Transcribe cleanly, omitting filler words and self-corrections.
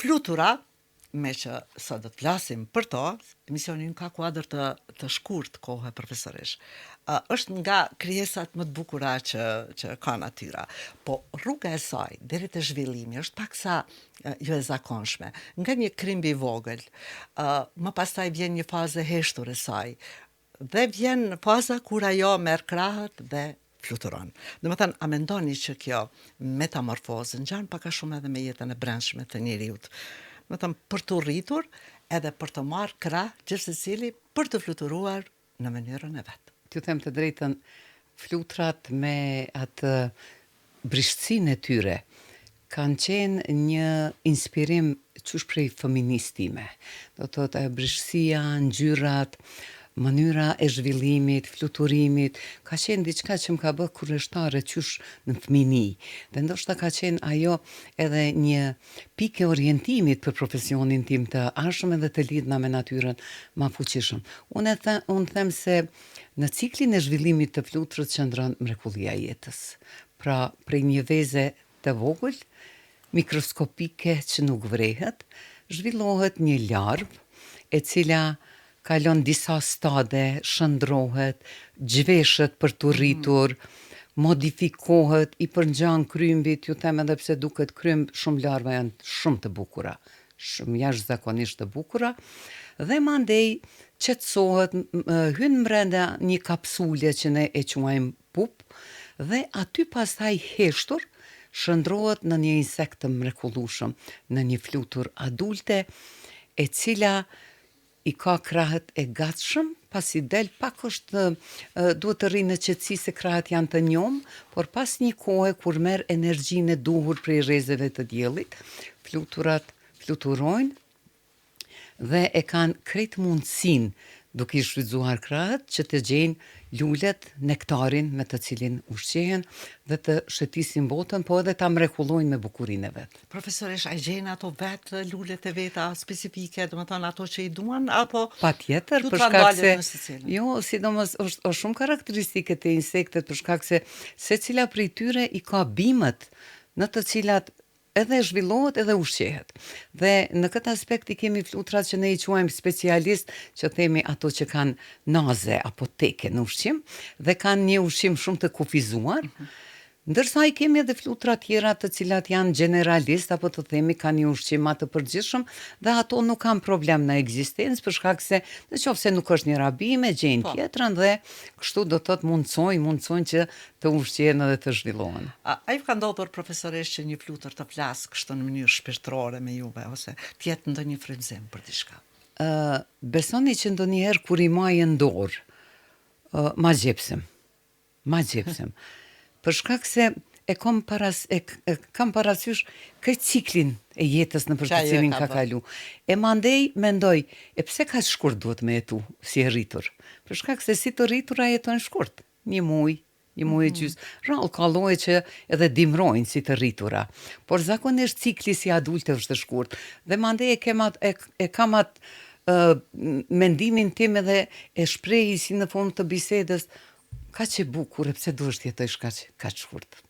Flutura, me që sot do të flasim për to, emisioni ka kuadër të shkurt kohë profesorish. Është nga krijesat më të bukura që ka natyra, po rruga e saj deri te zhvillimi është paksa jo e zakonshme. Nga një krimb i vogël, më pastaj vjen një fazë e heshtur e saj, dhe vjen faza kur ajo merr krahët dhe fluturon. Domethënë, a mendoni që kjo metamorfozë ngjan pak a shumë edhe me jetën e brendshme të njeriut? Domethënë, për të rritur edhe për të marrë krah gjithsecili për të fluturuar në mënyrën e vet. T'ju them të drejtën, flutrat me atë brishtësinë e tyre kanë qenë një inspirim qysh prej fëminist time. Do të thotë brishtësia, ngjyrat, mënyra e zhvillimit, fluturimit, ka qenë diçka që më ka bërë kurioztare qysh në fëmijëni. Dhe ndoshta ka qenë ajo edhe një pikë e orientimit për profesionin tim të ardhshëm edhe të lidhna me natyrën ma fuqishëm. Unë them se në ciklin e zhvillimit të flutrës qëndron mrekullia e jetës. Pra, prej një veze të vogël, mikroskopike që nuk vrehet, zhvillohet një larvë e cila kalon disa stade, shëndrohet, zhveshet për të rritur, modifikohet, i përngjan krymbit, ju them edhe pse duket krymb, shumë larva janë shumë të bukura, shumë jashtëzakonisht të bukura, dhe mandej qetësohet, hyn brenda një kapsule që ne e quajmë pup, dhe aty pastaj heshtur shëndrohet në një insekt të mrekullueshëm, në një flutur adulte, e cila i ka krahët e gatshëm, pasi del pak është duhet të rrinë në qetësi se krahët janë të njom, por pas një kohe kur merr energjinë e duhur prej rrezeve të diellit, fluturat fluturojnë dhe e kanë krejt mundësinë duke i shfrytzuar krahët që të gjejnë lulet, nektarin me të cilin ushqehen dhe të shëtisin botën, po edhe ta mrekullojnë me bukurinë e vet. Profesorish, a gjejnë ato vetë lulet e veta specifike, domethënë ato që i duan, apo Patjetër, për shkak se jo, sidomos është shumë karakteristike të insektet për shkak se secila prej tyre i ka bimët në të cilat edhe zhvillohet edhe ushqehet. Dhe në këtë aspekt i kemi flutrat që ne i quajmë specialist, që themi ato që kanë naze apo teke në ushqim dhe kanë një ushqim shumë të kufizuar. Ndërsa i kemi edhe flutra tjera të cilat janë generalist, apo të themi kanë një ushqim më të përgjithshëm dhe ato nuk kanë problem në ekzistencë për shkak se nëse nuk është një rabime, gjejnë tjetrën dhe kështu do të thotë mundsojnë që të ushqehen edhe të zhvillohen. A ju ka ndodhur profesorish që një flutër të flasë kështu në mënyrë shpirtërore me juve ose të jetë ndonjë frymëzim për diçka? Besoni që ndonjëherë kur i maj në dorë, ma gjepsem. Për shkak se e kam parasysh këtë ciklin e jetës në për të cilin ka kalu. E mandej mendoj, e pse ka shkurt duhet me jetu si e rritur? Për shkak se si të rritura jetojnë shkurt. Një muj e gjys. Rrallë ka lloje që edhe dimrojnë si të rritura. Por zakonisht cikli si adulte është shkurt. Dhe mandej e kam atë mendimin tim edhe e shprehi si në formë të bisedës, kaq e bukur, pse duhesh të jetosh kaq shkurt.